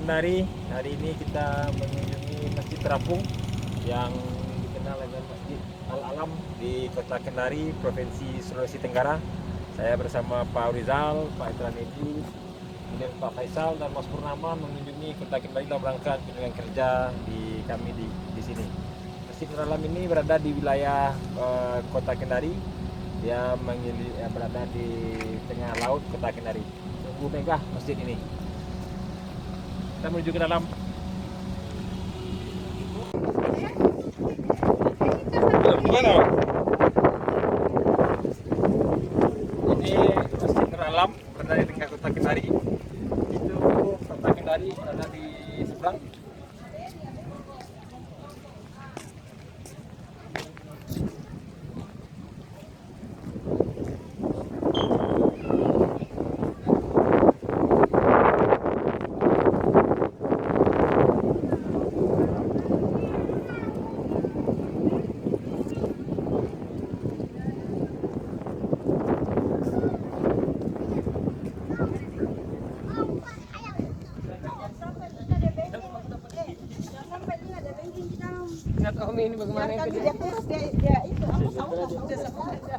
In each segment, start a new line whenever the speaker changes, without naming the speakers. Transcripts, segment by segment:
Kendari. Hari ini kita mengunjungi Masjid Terapung yang dikenal dengan Masjid Al-Alam di Kota Kendari, Provinsi Sulawesi Tenggara. Saya bersama Pak Rizal, Pak Etranedi, kemudian Pak Faisal dan Mas Purnama mengunjungi Kota Kendari dalam rangka kunjungan kerja di sini. Masjid Al-Alam ini berada di wilayah Kota Kendari. Dia berada di tengah laut Kota Kendari. Sungguh megah masjid ini. Kita menuju ke dalam. Gimana? Ini Masjid Al-Alam berada di tengah Kota Kendari. Itu Kota Kendari berada di seberang.
Ingat Om ini bagaimana
Kan
itu
dia kurus dia itu apa sama dia sama aja.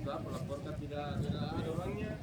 Melaporkan tidak ada orangnya.